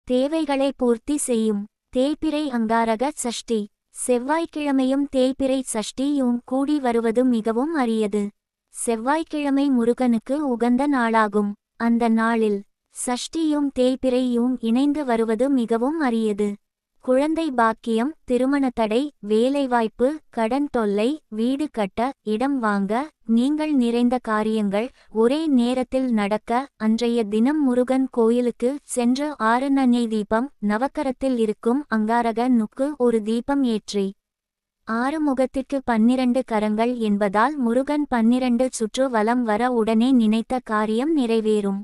தேவைகளை பூர்த்தி செய்யும். தேய்பிறை அங்காரக சஷ்டி. செவ்வாய்க்கிழமையும் தேய்பிறை சஷ்டியும் கூடி வருவது மிகவும் அரியது. செவ்வாய்க்கிழமை முருகனுக்கு உகந்த நாளாகும். அந்த நாளில் சஷ்டியும் தேய்பிறையும் இணைந்து வருவது மிகவும் அரியது. குழந்தை பாக்கியம், திருமண தடை, வேலைவாய்ப்பு, கடன் தொல்லை, வீடு கட்ட, இடம் வாங்க, நீங்கள் நிறைந்த காரியங்கள் ஒரே நேரத்தில் நடக்க அன்றைய தினம் முருகன் கோயிலுக்கு சென்று 6 எண்ணெய் தீபம், நவக்கரத்தில் இருக்கும் அங்காரகனுக்கு ஒரு தீபம் ஏற்றி 6 முகத்திற்கு 12 கரங்கள் என்பதால் முருகன் 12 சுற்று வலம் வர உடனே நினைத்த காரியம் நிறைவேறும்.